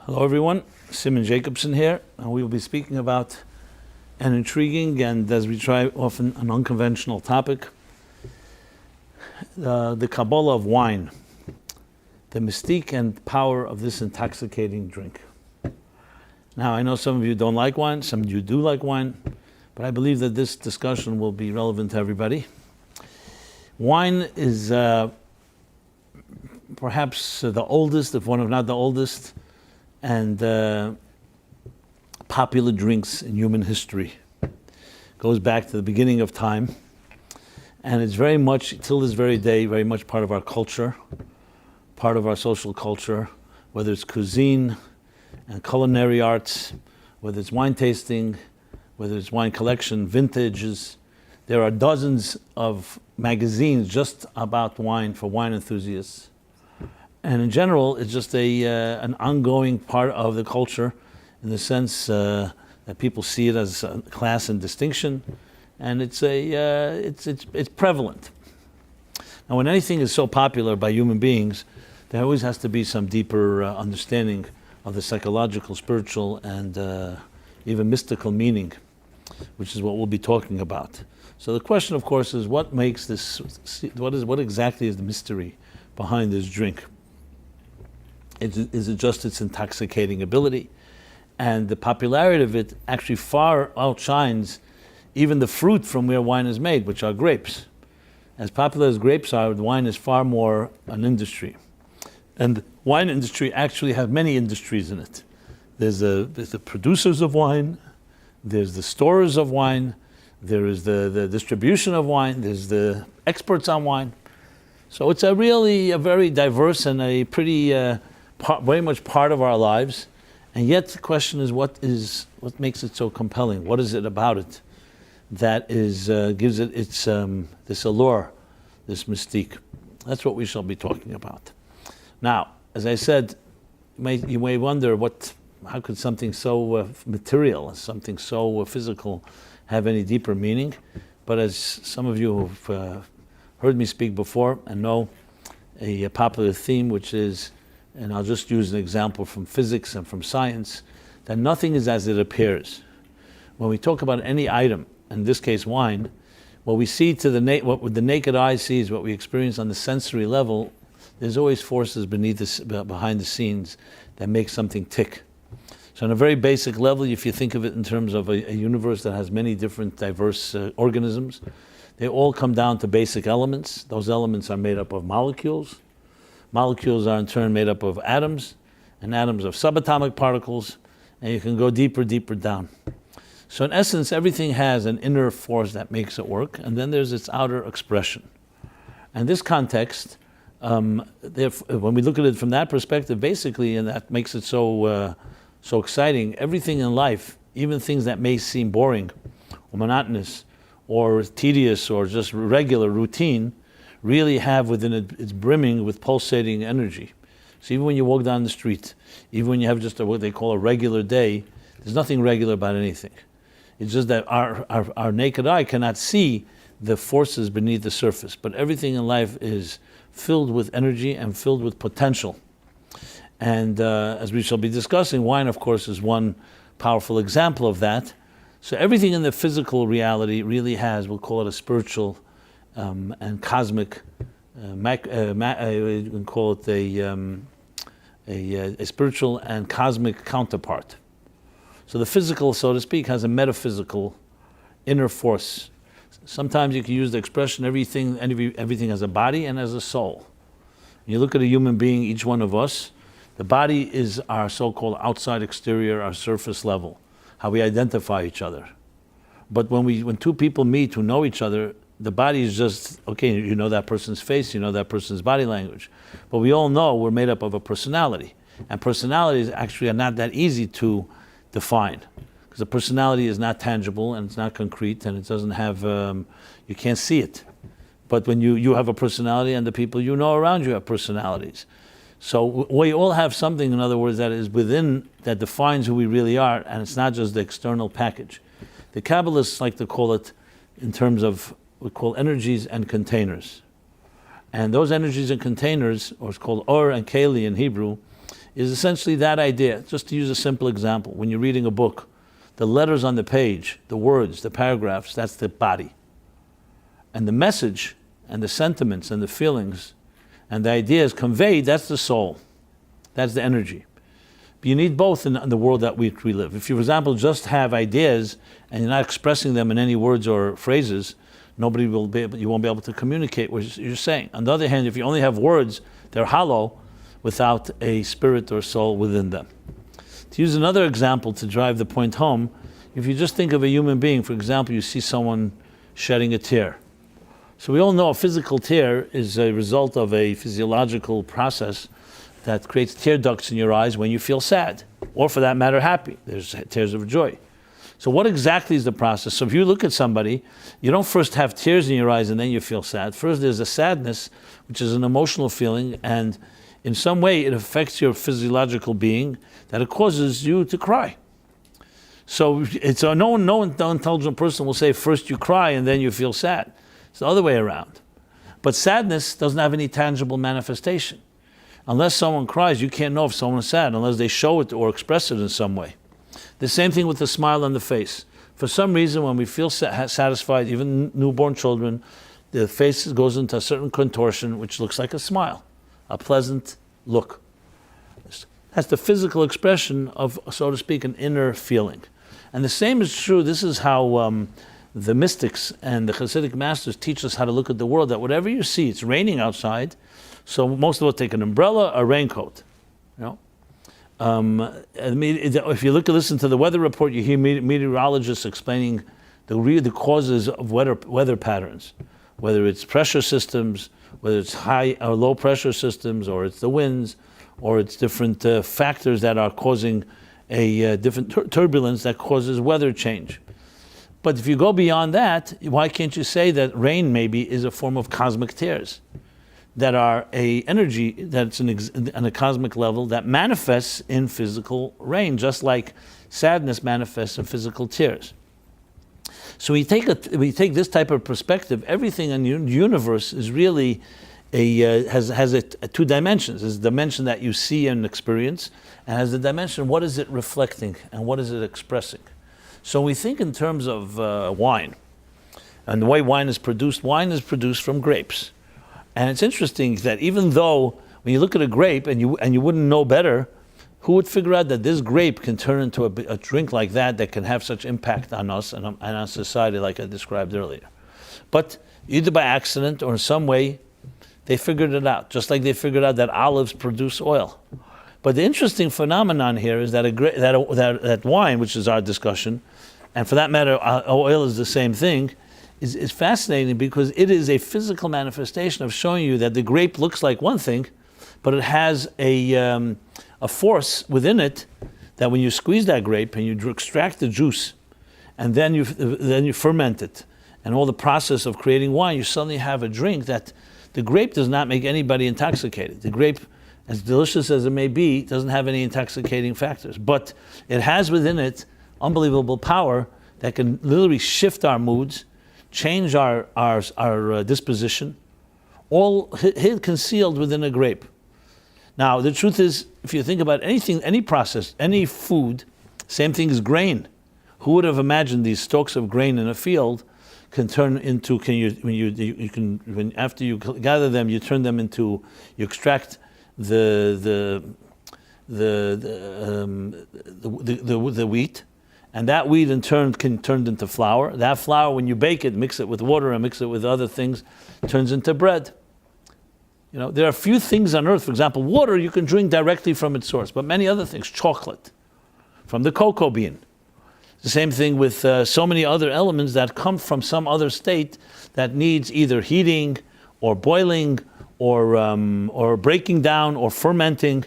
Hello everyone, Simon Jacobson here, and we will be speaking about an intriguing and, as we try often, an unconventional topic, the Kabbalah of wine, the mystique and power of this intoxicating drink. Now, I know some of you don't like wine, some of you do like wine, but I believe that this discussion will be relevant to everybody. Wine is perhaps the oldest, if one of not the oldest, and popular drinks in human history. Goes back to the beginning of time, and it's very much, till this very day, very much part of our culture, part of our social culture, whether it's cuisine and culinary arts, whether it's wine tasting, whether it's wine collection, vintages. There are dozens of magazines just about wine for wine enthusiasts. And in general, it's just an ongoing part of the culture in the sense that people see it as a class and distinction, and it's prevalent. Now, when anything is so popular by human beings, there always has to be some deeper understanding of the psychological, spiritual, and even mystical meaning, which is what we'll be talking about. So the question, of course, is what makes this? What exactly is the mystery behind this drink? Is it just its intoxicating ability? And the popularity of it actually far outshines even the fruit from where wine is made, which are grapes. As popular as grapes are, wine is far more an industry. And the wine industry actually has many industries in it. There's the producers of wine, there's the storers of wine, there is the distribution of wine, there's the experts on wine. So it's really a very diverse and a pretty very much part of our lives, and yet the question is what makes it so compelling? What is it about it that gives it its this allure, this mystique? That's what we shall be talking about. Now, as I said, you may wonder how could something so material, something so physical, have any deeper meaning? But as some of you who've heard me speak before and know a popular theme, which is, and I'll just use an example from physics and from science, that nothing is as it appears. When we talk about any item, in this case wine, what we see what the naked eye sees, what we experience on the sensory level, there's always forces behind the scenes that make something tick. So on a very basic level, if you think of it in terms of a universe that has many different diverse organisms, they all come down to basic elements. Those elements are made up of molecules. Molecules are in turn made up of atoms, and atoms of subatomic particles, and you can go deeper down. So in essence, everything has an inner force that makes it work, and then there's its outer expression. And this context, when we look at it from that perspective, basically, and that makes it so exciting, everything in life, even things that may seem boring or monotonous or tedious or just regular routine, really have within it, it's brimming with pulsating energy. So even when you walk down the street, even when you have just what they call a regular day, there's nothing regular about anything. It's just that our naked eye cannot see the forces beneath the surface, but everything in life is filled with energy and filled with potential. And as we shall be discussing, wine, of course, is one powerful example of that. So everything in the physical reality really has, we'll call it a spiritual and cosmic, you can call it a spiritual and cosmic counterpart. So the physical, so to speak, has a metaphysical inner force. Sometimes you can use the expression everything has a body and has a soul. When you look at a human being, each one of us, the body is our so-called outside exterior, our surface level, how we identify each other. But when two people meet who know each other, the body is just, okay, you know that person's face, you know that person's body language. But we all know we're made up of a personality. And personalities actually are not that easy to define. Because a personality is not tangible and it's not concrete and it doesn't have, you can't see it. But when you have a personality and the people you know around you have personalities. So we all have something, in other words, that is within, that defines who we really are, and it's not just the external package. The Kabbalists like to call it, in terms of, we call energies and containers. And those energies and containers, or it's called or and keli in Hebrew, is essentially that idea. Just to use a simple example, when you're reading a book, the letters on the page, the words, the paragraphs, that's the body. And the message and the sentiments and the feelings and the ideas conveyed, that's the soul. That's the energy. But you need both in the world that we live. If you, for example, just have ideas and you're not expressing them in any words or phrases, you won't be able to communicate what you're saying. On the other hand, if you only have words, they're hollow without a spirit or soul within them. To use another example to drive the point home, if you just think of a human being, for example, you see someone shedding a tear. So we all know a physical tear is a result of a physiological process that creates tear ducts in your eyes when you feel sad, or for that matter, happy. There's tears of joy. So what exactly is the process? So if you look at somebody, you don't first have tears in your eyes and then you feel sad. First there's a sadness, which is an emotional feeling, and in some way it affects your physiological being that it causes you to cry. So no intelligent person will say first you cry and then you feel sad. It's the other way around. But sadness doesn't have any tangible manifestation. Unless someone cries, you can't know if someone is sad unless they show it or express it in some way. The same thing with the smile on the face. For some reason, when we feel satisfied, even newborn children, the face goes into a certain contortion, which looks like a smile, a pleasant look. That's the physical expression of, so to speak, an inner feeling. And the same is true. This is how the mystics and the Hasidic masters teach us how to look at the world, that whatever you see, it's raining outside, so most of us take an umbrella, a raincoat. You know, if you listen to the weather report, you hear meteorologists explaining the causes of weather patterns, whether it's pressure systems, whether it's high or low pressure systems, or it's the winds, or it's different factors that are causing a different turbulence that causes weather change. But if you go beyond that, why can't you say that rain maybe is a form of cosmic tears that are a energy that's on a cosmic level that manifests in physical rain, just like sadness manifests in physical tears. So we take this type of perspective. Everything in the universe is really has two dimensions. There's the dimension that you see and experience, and has the dimension, what is it reflecting and what is it expressing? So we think in terms of wine, and the way wine is produced from grapes. And it's interesting that even though when you look at a grape and you wouldn't know better, who would figure out that this grape can turn into a drink like that can have such impact on us and on society like I described earlier? But either by accident or in some way, they figured it out, just like they figured out that olives produce oil. But the interesting phenomenon here is that that wine, which is our discussion, and for that matter, oil is the same thing, is fascinating because it is a physical manifestation of showing you that the grape looks like one thing, but it has a force within it that when you squeeze that grape and you extract the juice, and then you ferment it, and all the process of creating wine, you suddenly have a drink that the grape does not make anybody intoxicated. The grape, as delicious as it may be, doesn't have any intoxicating factors, but it has within it unbelievable power that can literally shift our moods, change our disposition, all concealed within a grape. Now, the truth is, if you think about anything, any process, any food, same thing as grain. Who would have imagined these stalks of grain in a field can turn into, after you gather them, you turn them into, you extract the wheat, and that wheat in turn can turn into flour. That flour, when you bake it, mix it with water and mix it with other things, turns into bread. You know, there are few things on earth, for example, water you can drink directly from its source, but many other things, chocolate, from the cocoa bean. The same thing with so many other elements that come from some other state that needs either heating or boiling or breaking down or fermenting,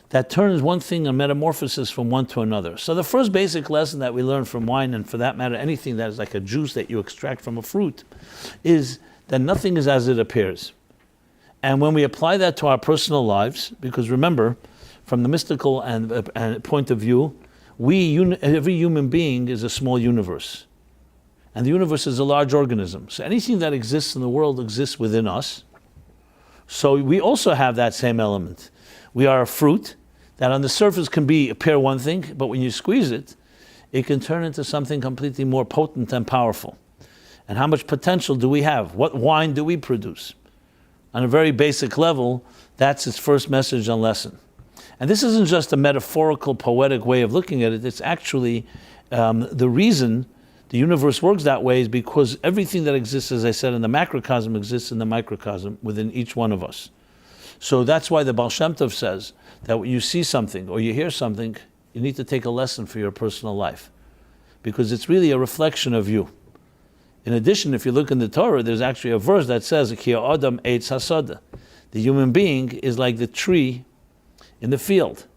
that turns one thing, a metamorphosis from one to another. So the first basic lesson that we learn from wine, and for that matter anything that is like a juice that you extract from a fruit, is that nothing is as it appears. And when we apply that to our personal lives, because remember, from the mystical and point of view, every human being is a small universe. And the universe is a large organism. So anything that exists in the world exists within us. So we also have that same element. We are a fruit that on the surface can appear one thing, but when you squeeze it, it can turn into something completely more potent and powerful. And how much potential do we have? What wine do we produce? On a very basic level, that's its first message and lesson. And this isn't just a metaphorical, poetic way of looking at it. It's actually the reason the universe works that way is because everything that exists, as I said, in the macrocosm exists in the microcosm within each one of us. So that's why the Baal Shem Tov says that when you see something or you hear something, you need to take a lesson for your personal life, because it's really a reflection of you. In addition, if you look in the Torah, there's actually a verse that says, Ki ha'adam eitz hasada. The human being is like the tree in the field.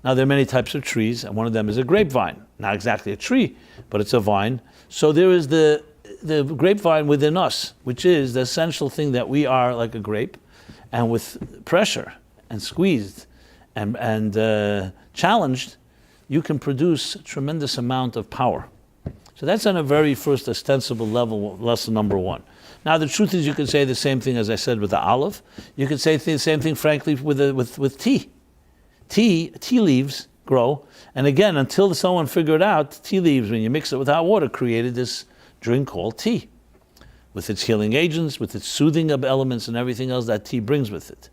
Now, there are many types of trees, and one of them is a grapevine. Not exactly a tree, but it's a vine. So there is the grapevine within us, which is the essential thing that we are like a grape, and with pressure and squeezed and challenged, you can produce a tremendous amount of power. So that's on a very first ostensible level, lesson number one. Now the truth is, you could say the same thing as I said with the olive. You could say the same thing, frankly, with tea. Tea leaves grow, and again, until someone figured out tea leaves, when you mix it with hot water, created this drink called tea, with its healing agents, with its soothing of elements and everything else that tea brings with it.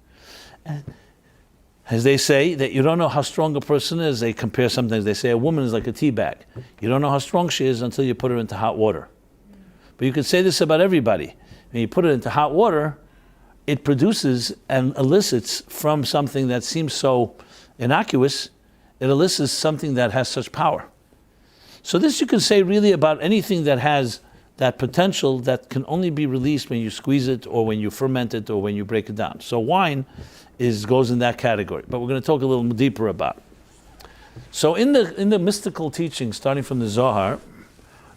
And as they say, that you don't know how strong a person is. They compare sometimes, they say a woman is like a tea bag. You don't know how strong she is until you put her into hot water. But you could say this about everybody. When you put it into hot water, it produces and elicits from something that seems so innocuous, it elicits something that has such power. So this you can say really about anything that has that potential that can only be released when you squeeze it or when you ferment it or when you break it down. So wine goes in that category, but we're going to talk a little deeper about it. So in the mystical teachings, starting from the Zohar,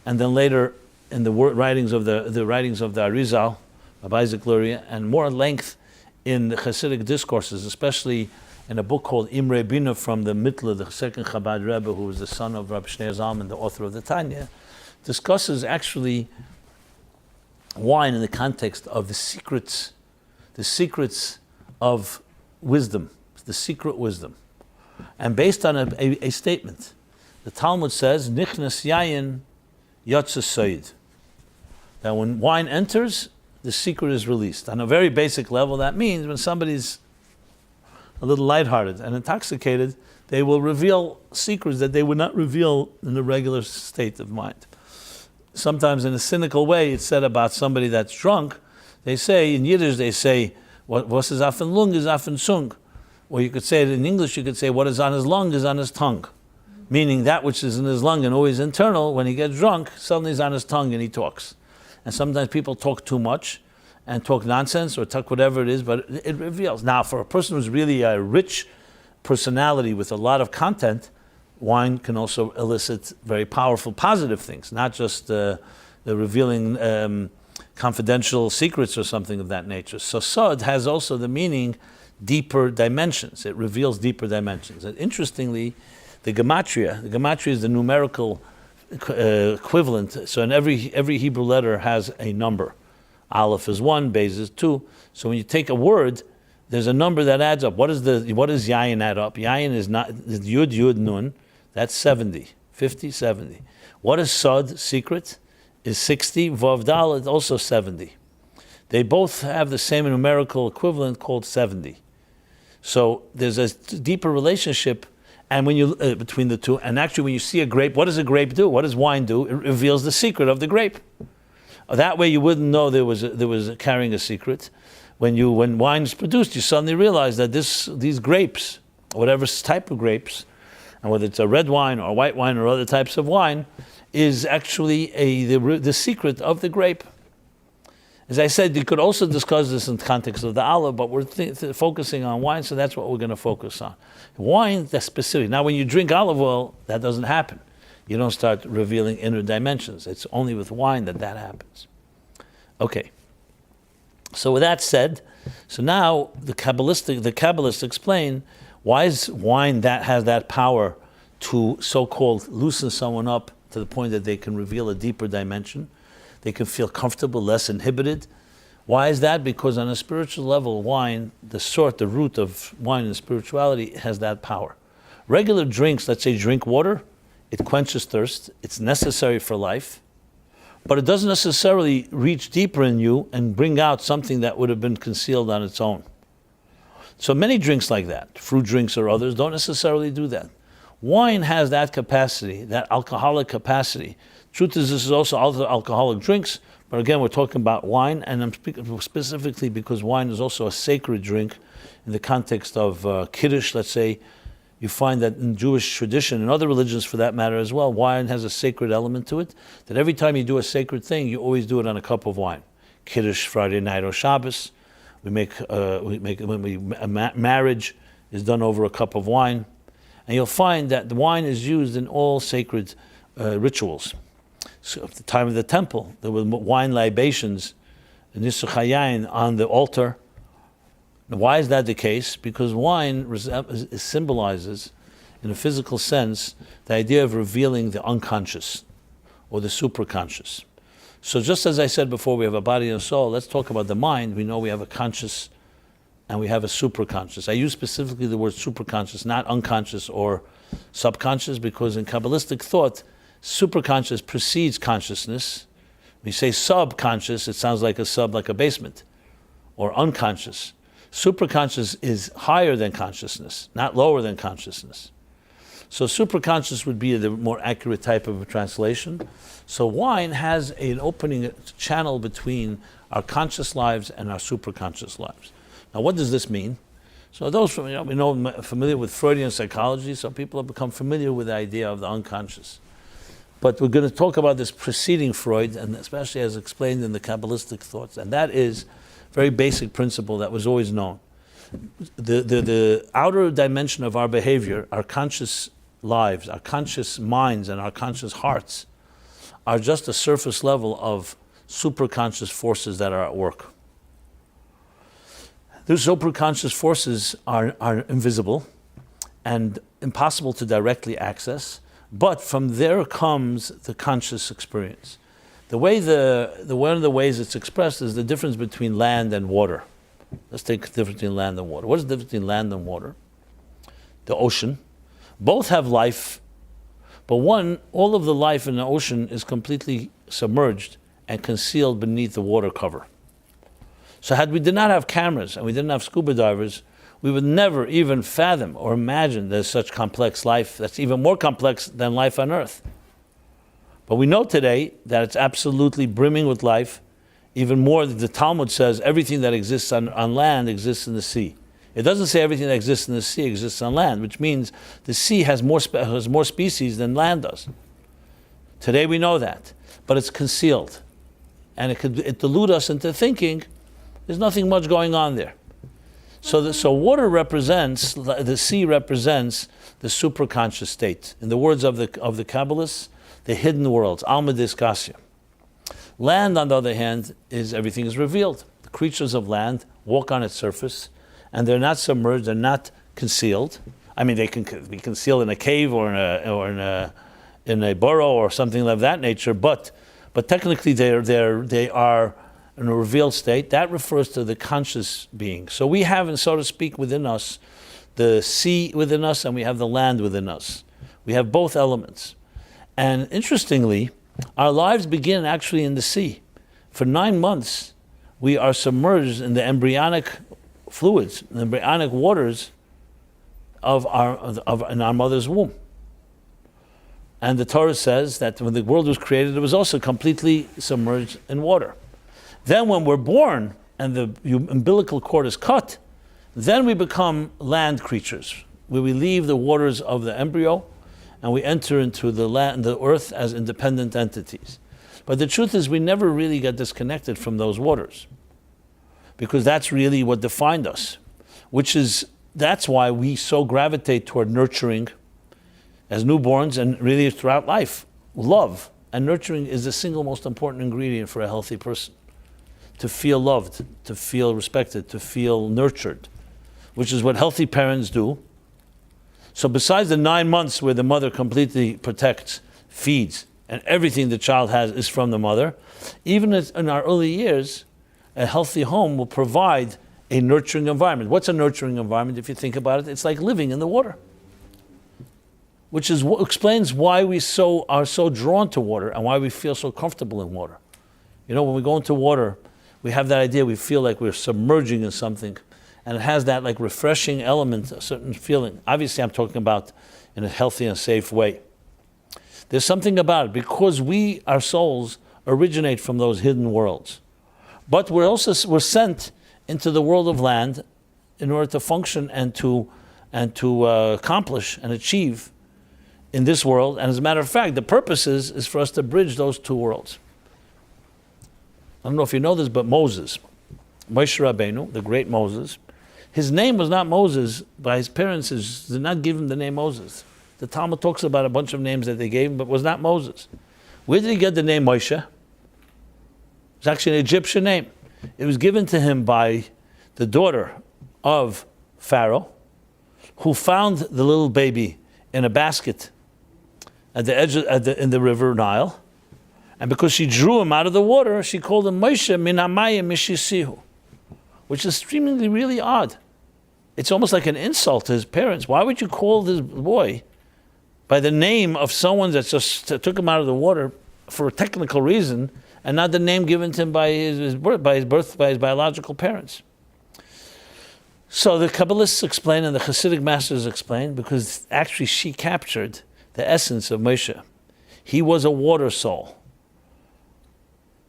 and then later in the writings of the Arizal, of Isaac Luria, and more at length in the Hasidic discourses, especially in a book called Imre Bina from the Mittler, the second Chabad Rebbe, who was the son of Rabbi Shneur Zalman, the author of the Tanya, discusses actually wine in the context of the secrets of wisdom, the secret wisdom. And based on a statement, the Talmud says, Nichnas yayin yotze soid, that when wine enters, the secret is released. On a very basic level, that means when somebody's a little lighthearted and intoxicated, they will reveal secrets that they would not reveal in the regular state of mind. Sometimes in a cynical way, it's said about somebody that's drunk, they say, in Yiddish, they say, was is auf den Lung is auf den Zung. Or you could say it in English, you could say, what is on his lung is on his tongue. Meaning that which is in his lung and always internal, when he gets drunk, suddenly is on his tongue and he talks. And sometimes people talk too much and talk nonsense or talk whatever it is, but it reveals. Now, for a person who's really a rich personality with a lot of content, wine can also elicit very powerful positive things, not just the revealing confidential secrets or something of that nature. So sod has also the meaning deeper dimensions. It reveals deeper dimensions. And interestingly, the gematria is the numerical equivalent. So in every Hebrew letter has a number. Aleph is 1, Beis is 2. So when you take a word, there's a number that adds up. What does Yayin add up? Yayin is not Yud Nun. That's 70, 50, 70. What is Sod, secret, is 60. Vav Dal is also 70. They both have the same numerical equivalent called 70. So there's a deeper relationship, and when you between the two. And actually, when you see a grape, what does a grape do? What does wine do? It reveals the secret of the grape. That way, you wouldn't know there was carrying a secret. When wine is produced, you suddenly realize that these grapes, whatever type of grapes, and whether it's a red wine or white wine or other types of wine, is actually the secret of the grape. As I said, you could also discuss this in the context of the olive, but we're focusing on wine, so that's what we're going to focus on. Wine, that's specific. Now, when you drink olive oil, that doesn't happen. You don't start revealing inner dimensions. It's only with wine that happens. Okay. So with that said, so now the Kabbalists explain why is wine that has that power to so-called loosen someone up to the point that they can reveal a deeper dimension. They can feel comfortable, less inhibited. Why is that? Because on a spiritual level, wine, the root of wine and spirituality has that power. Regular drinks, let's say drink water, it quenches thirst, it's necessary for life, but it doesn't necessarily reach deeper in you and bring out something that would have been concealed on its own. So many drinks like that, fruit drinks or others, don't necessarily do that. Wine has that capacity, that alcoholic capacity. Truth is, this is also other alcoholic drinks, but again, we're talking about wine, and I'm speaking specifically because wine is also a sacred drink in the context of Kiddush, let's say. You find that in Jewish tradition, and other religions for that matter as well, wine has a sacred element to it, that every time you do a sacred thing, you always do it on a cup of wine. Kiddush, Friday night or Shabbos, marriage is done over a cup of wine. And you'll find that the wine is used in all sacred rituals. So at the time of the temple, there were wine libations, Nisuch Hayayin, on the altar. Now, why is that the case? Because wine symbolizes, in a physical sense, the idea of revealing the unconscious or the superconscious. So just as I said before, we have a body and a soul. Let's talk about the mind. We know we have a conscious and we have a superconscious. I use specifically the word superconscious, not unconscious or subconscious, because in Kabbalistic thought, superconscious precedes consciousness. When you say subconscious, it sounds like a basement, or unconscious. Superconscious is higher than consciousness, not lower than consciousness. So superconscious would be the more accurate type of a translation. So wine has an opening channel between our conscious lives and our superconscious lives. Now, what does this mean? So those from, we know familiar with Freudian psychology, so people have become familiar with the idea of the unconscious. But we're going to talk about this preceding Freud, and especially as explained in the Kabbalistic thoughts, and that is a very basic principle that was always known. The outer dimension of our behavior, our conscious lives, our conscious minds, and our conscious hearts are just a surface level of superconscious forces that are at work. Those superconscious forces are invisible and impossible to directly access, but from there comes the conscious experience. One of the ways it's expressed is the difference between land and water. Let's take the difference between land and water. What is the difference between land and water? The ocean. Both have life, but all of the life in the ocean is completely submerged and concealed beneath the water cover. So had we did not have cameras and we didn't have scuba divers, we would never even fathom or imagine there's such complex life that's even more complex than life on Earth. But we know today that it's absolutely brimming with life. Even more, the Talmud says everything that exists on land exists in the sea. It doesn't say everything that exists in the sea exists on land, which means the sea has more species than land does. Today we know that, but it's concealed. And it delude us into thinking there's nothing much going on there. So water represents, the sea represents the superconscious state. In the words of the Kabbalists, the hidden worlds, Alma Discassia. Land, on the other hand, is everything is revealed. The creatures of land walk on its surface, and they're not submerged, they're not concealed. I mean, they can be concealed in a cave or in a burrow or something of that nature, but technically they are in a revealed state. That refers to the conscious being. So we have, so to speak, within us, the sea within us, and we have the land within us. We have both elements. And interestingly, our lives begin actually in the sea. For 9 months, we are submerged in the embryonic fluids, the embryonic waters in our mother's womb. And the Torah says that when the world was created, it was also completely submerged in water. Then when we're born and the umbilical cord is cut, then we become land creatures, where we leave the waters of the embryo and we enter into the earth as independent entities. But the truth is we never really got disconnected from those waters, because that's really what defined us, that's why we so gravitate toward nurturing as newborns and really throughout life. Love and nurturing is the single most important ingredient for a healthy person. To feel loved, to feel respected, to feel nurtured, which is what healthy parents do. So besides the 9 months where the mother completely protects, feeds, and everything the child has is from the mother, even in our early years, a healthy home will provide a nurturing environment. What's a nurturing environment? If you think about it, it's like living in the water. which is what explains why we are so drawn to water and why we feel so comfortable in water. You know, when we go into water, we have that idea, we feel like we're submerging in something, and it has that like refreshing element, a certain feeling. Obviously, I'm talking about in a healthy and safe way. There's something about it, because our souls, originate from those hidden worlds. But we're sent into the world of land in order to function and to accomplish and achieve in this world. And as a matter of fact, the purpose is for us to bridge those two worlds. I don't know if you know this, but Moses, Moshe Rabbeinu, the great Moses, his name was not Moses. By his parents did not give him the name Moses. The Talmud talks about a bunch of names that they gave him, but was not Moses. Where did he get the name Moshe? It's actually an Egyptian name. It was given to him by the daughter of Pharaoh, who found the little baby in a basket at the edge in the river Nile, and because she drew him out of the water, she called him Moshe min hamayim mishisihu, which is extremely really odd. It's almost like an insult to his parents. Why would you call this boy by the name of someone that just took him out of the water for a technical reason, and not the name given to him by his biological parents? So the Kabbalists explain and the Hasidic masters explain, because actually she captured the essence of Moshe. He was a water soul.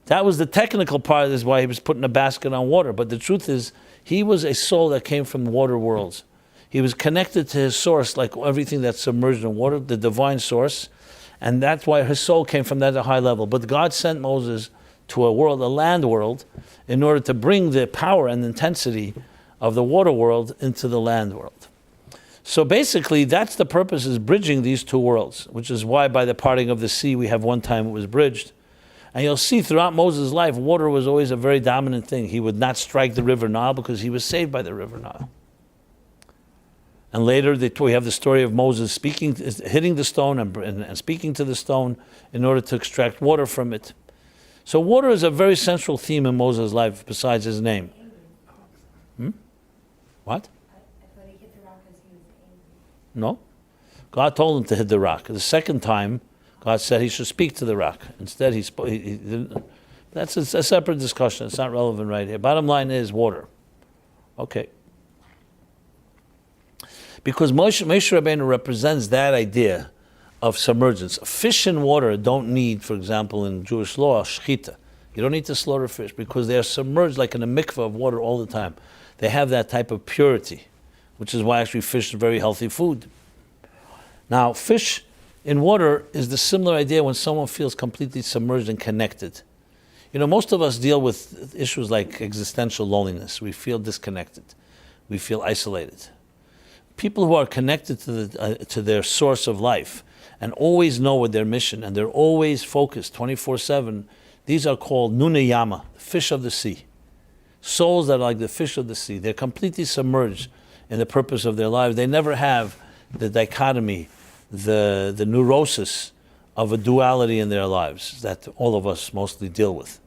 That was the technical part of this, why he was put in a basket on water. But the truth is, he was a soul that came from water worlds. He was connected to his source, like everything that's submerged in water, the divine source. And that's why his soul came from that at a high level. But God sent Moses to a land world, in order to bring the power and intensity of the water world into the land world. So basically, that's the purpose, is bridging these two worlds, which is why by the parting of the sea, we have one time it was bridged. And you'll see throughout Moses' life, water was always a very dominant thing. He would not strike the river Nile because he was saved by the river Nile. And later, we have the story of Moses hitting the stone and speaking to the stone in order to extract water from it. So water is a very central theme in Moses' life, besides his name. What? I thought he hit the rock because he was angry. No. God told him to hit the rock. The second time, God said he should speak to the rock. Instead, he didn't. That's a separate discussion. It's not relevant right here. Bottom line is water. Okay. Because Moshe Rabbeinu represents that idea of submergence. Fish in water don't need, for example, in Jewish law, shechita. You don't need to slaughter fish because they are submerged like in a mikveh of water all the time. They have that type of purity, which is why actually fish is very healthy food. Now, fish in water is the similar idea when someone feels completely submerged and connected. You know, most of us deal with issues like existential loneliness. We feel disconnected. We feel isolated. People who are connected to their source of life and always know what their mission, and they're always focused 24/7, these are called nunayama, fish of the sea. Souls that are like the fish of the sea. They're completely submerged in the purpose of their lives. They never have the dichotomy, the neurosis of a duality in their lives that all of us mostly deal with,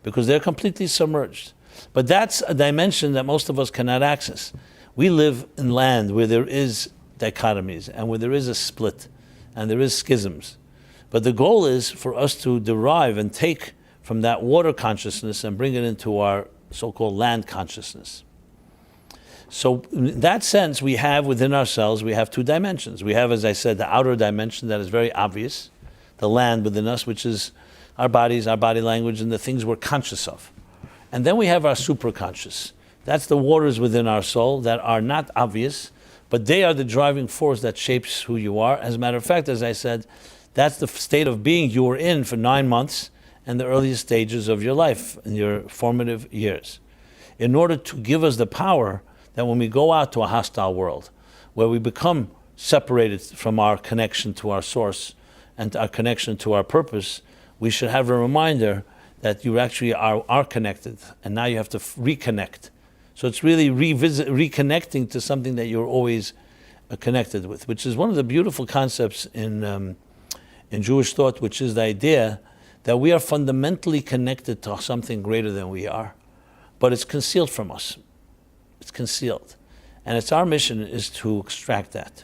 because they're completely submerged. But that's a dimension that most of us cannot access. We live in land where there is dichotomies and where there is a split and there is schisms. But the goal is for us to derive and take from that water consciousness and bring it into our so-called land consciousness. So in that sense, we have within ourselves, we have two dimensions. We have, as I said, the outer dimension that is very obvious, the land within us, which is our bodies, our body language, and the things we're conscious of. And then we have our superconscious. That's the waters within our soul that are not obvious, but they are the driving force that shapes who you are. As a matter of fact, as I said, that's the state of being you were in for 9 months and the earliest stages of your life, in your formative years, in order to give us the power that when we go out to a hostile world, where we become separated from our connection to our source and our connection to our purpose, we should have a reminder that you actually are connected, and now you have to reconnect. So it's really reconnecting to something that you're always connected with, which is one of the beautiful concepts in Jewish thought, which is the idea that we are fundamentally connected to something greater than we are, but it's concealed from us. It's concealed. And it's our mission is to extract that.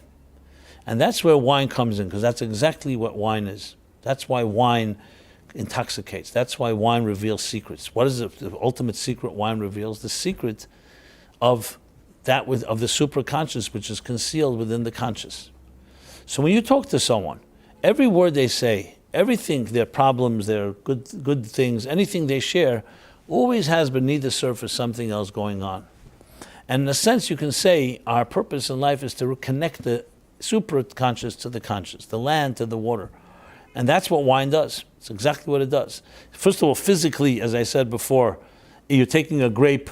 And that's where wine comes in, because that's exactly what wine is. That's why wine intoxicates. That's why wine reveals secrets. What is the ultimate secret wine reveals? The secret of of the superconscious, which is concealed within the conscious. So when you talk to someone, every word they say, everything, their problems, their good things, anything they share, always has beneath the surface something else going on. And in a sense, you can say our purpose in life is to connect the superconscious to the conscious, the land to the water. And that's what wine does. It's exactly what it does. First of all, physically, as I said before, you're taking a grape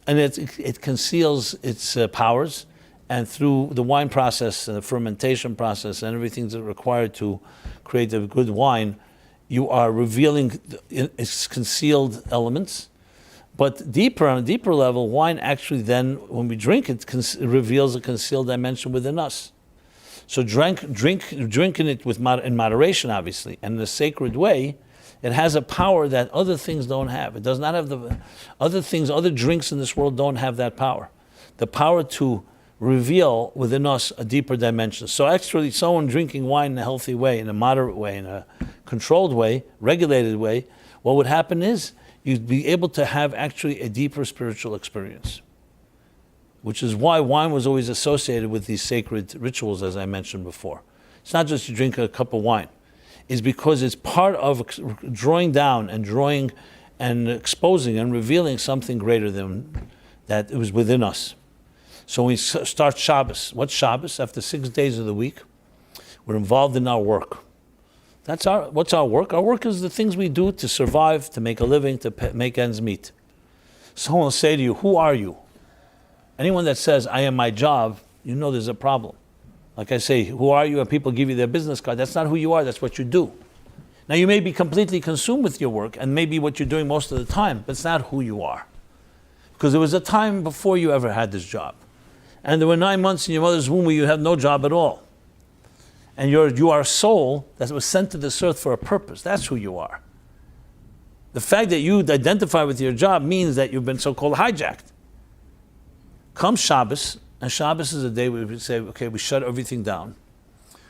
and it conceals its powers, and through the wine process and the fermentation process and everything that's required to create a good wine, you are revealing its concealed elements. But on a deeper level, wine actually then, when we drink it, reveals a concealed dimension within us. So drinking it in moderation, obviously, and in a sacred way, it has a power that other things don't have. It does not have other drinks in this world don't have that power. The power to reveal within us a deeper dimension. So actually, someone drinking wine in a healthy way, in a moderate way, in a controlled way, regulated way, what would happen is you'd be able to have actually a deeper spiritual experience, which is why wine was always associated with these sacred rituals, as I mentioned before. It's not just you drink a cup of wine. It's because it's part of drawing down and exposing and revealing something greater than that it was within us. So when we start Shabbos, what's Shabbos? After 6 days of the week, we're involved in our work. What's our work? Our work is the things we do to survive, to make a living, to make ends meet. Someone will say to you, who are you? Anyone that says, I am my job, you know there's a problem. Like I say, who are you? And people give you their business card. That's not who you are, that's what you do. Now you may be completely consumed with your work and maybe what you're doing most of the time, but it's not who you are. Because there was a time before you ever had this job. And there were 9 months in your mother's womb where you had no job at all. And you are a soul that was sent to this earth for a purpose. That's who you are. The fact that you identify with your job means that you've been so-called hijacked. Comes Shabbos, and Shabbos is a day where we say, okay, we shut everything down.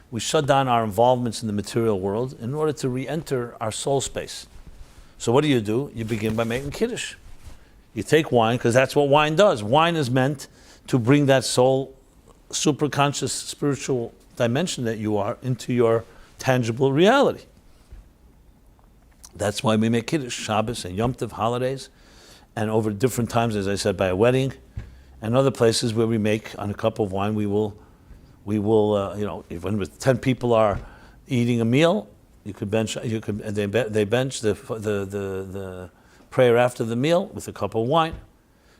We shut down our involvements in the material world in order to re-enter our soul space. So what do? You begin by making Kiddush. You take wine, because that's what wine does. Wine is meant to bring that soul, superconscious, spiritual dimension that you are into your tangible reality. That's why we make Kiddush, Shabbos and Yom Tov holidays, and over different times, as I said, by a wedding, and other places where we make on a cup of wine. We will, when with 10 people are eating a meal, they bench the prayer after the meal with a cup of wine.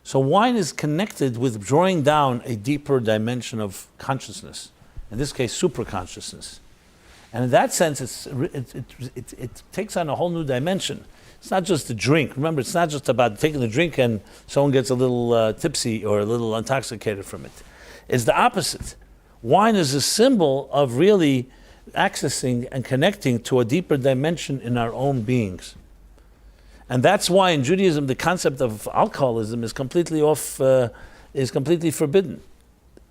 So wine is connected with drawing down a deeper dimension of consciousness, in this case, superconsciousness. And in that sense, it takes on a whole new dimension. It's not just a drink. Remember, it's not just about taking the drink and someone gets a little tipsy or a little intoxicated from it. It's the opposite. Wine is a symbol of really accessing and connecting to a deeper dimension in our own beings. And that's why in Judaism the concept of alcoholism is completely forbidden.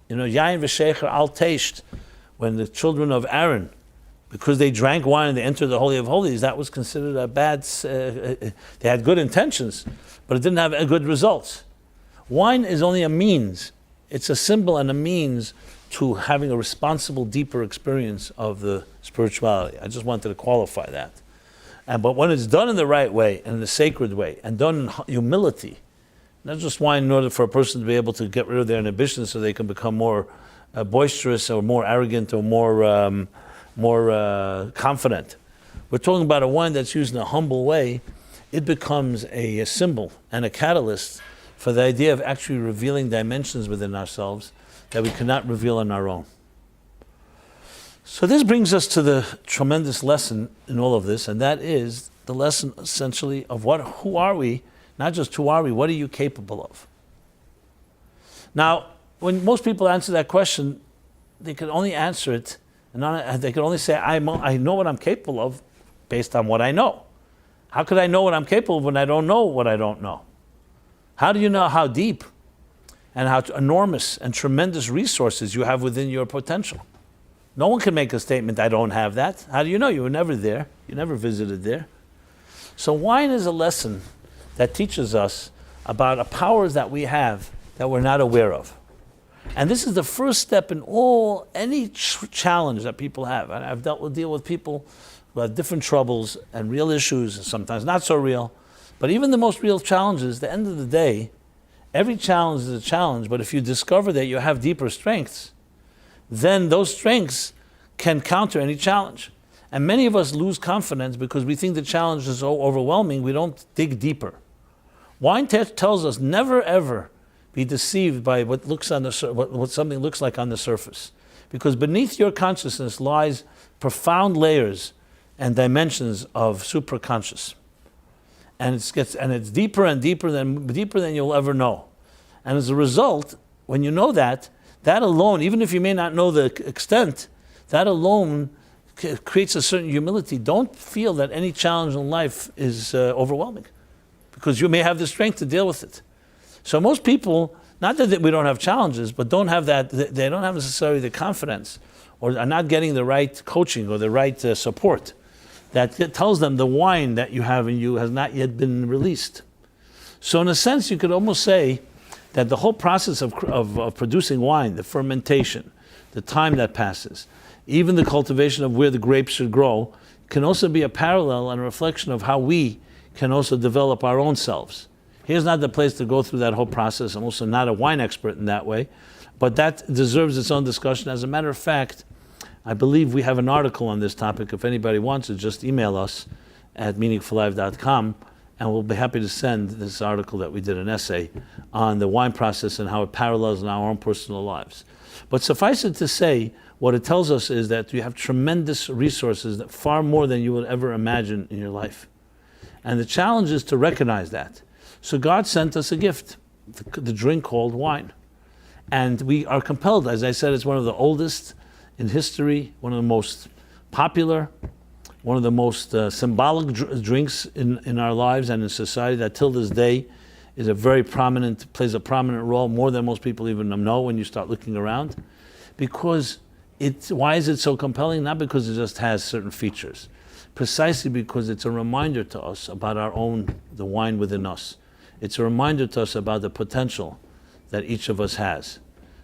Yain v'shecher al teisht, when the children of Aaron, because they drank wine and they entered the Holy of Holies, that was considered a bad, they had good intentions, but it didn't have good results. Wine is only a means. It's a symbol and a means to having a responsible, deeper experience of the spirituality. I just wanted to qualify that. But when it's done in the right way, and in the sacred way, and done in humility, not just wine in order for a person to be able to get rid of their inhibitions so they can become more boisterous or more arrogant or more confident. We're talking about a wine that's used in a humble way. It becomes a symbol and a catalyst for the idea of actually revealing dimensions within ourselves that we cannot reveal on our own. So this brings us to the tremendous lesson in all of this, and that is the lesson essentially of who are we, not just who are we, what are you capable of? Now, when most people answer that question, they can only answer it, and they can only say, I know what I'm capable of based on what I know. How could I know what I'm capable of when I don't know what I don't know? How do you know how deep? and how enormous and tremendous resources you have within your potential. No one can make a statement, I don't have that. How do you know? You were never there. You never visited there. So wine is a lesson that teaches us about a powers that we have that we're not aware of. And this is the first step in any challenge that people have. And I've deal with people who have different troubles and real issues, and sometimes not so real. But even the most real challenges, at the end of the day, every challenge is a challenge, but if you discover that you have deeper strengths, then those strengths can counter any challenge. And many of us lose confidence because we think the challenge is so overwhelming, we don't dig deeper. Wine tells us never ever be deceived by what something looks like on the surface. Because beneath your consciousness lies profound layers and dimensions of superconscious. And it's deeper and deeper than you'll ever know. And as a result, when you know that alone, even if you may not know the extent, that alone creates a certain humility. Don't feel that any challenge in life is overwhelming, because you may have the strength to deal with it. So most people, not that we don't have challenges, but don't have that. They don't have necessarily the confidence, or are not getting the right coaching or the right support that tells them the wine that you have in you has not yet been released. So in a sense, you could almost say that the whole process of producing wine, the fermentation, the time that passes, even the cultivation of where the grapes should grow, can also be a parallel and a reflection of how we can also develop our own selves. Here's not the place to go through that whole process. I'm also not a wine expert in that way, but that deserves its own discussion. As a matter of fact, I believe we have an article on this topic. If anybody wants it, just email us at meaningfullife.com, and we'll be happy to send this article that we did, an essay on the wine process and how it parallels in our own personal lives. But suffice it to say, what it tells us is that you have tremendous resources, that far more than you would ever imagine in your life. And the challenge is to recognize that. So God sent us a gift, the drink called wine. And we are compelled, as I said, it's one of the oldest in history, one of the most popular, one of the most symbolic drinks in our lives and in society, that till this day is plays a prominent role, more than most people even know when you start looking around. Because why is it so compelling? Not because it just has certain features, precisely because it's a reminder to us about the wine within us. It's a reminder to us about the potential that each of us has,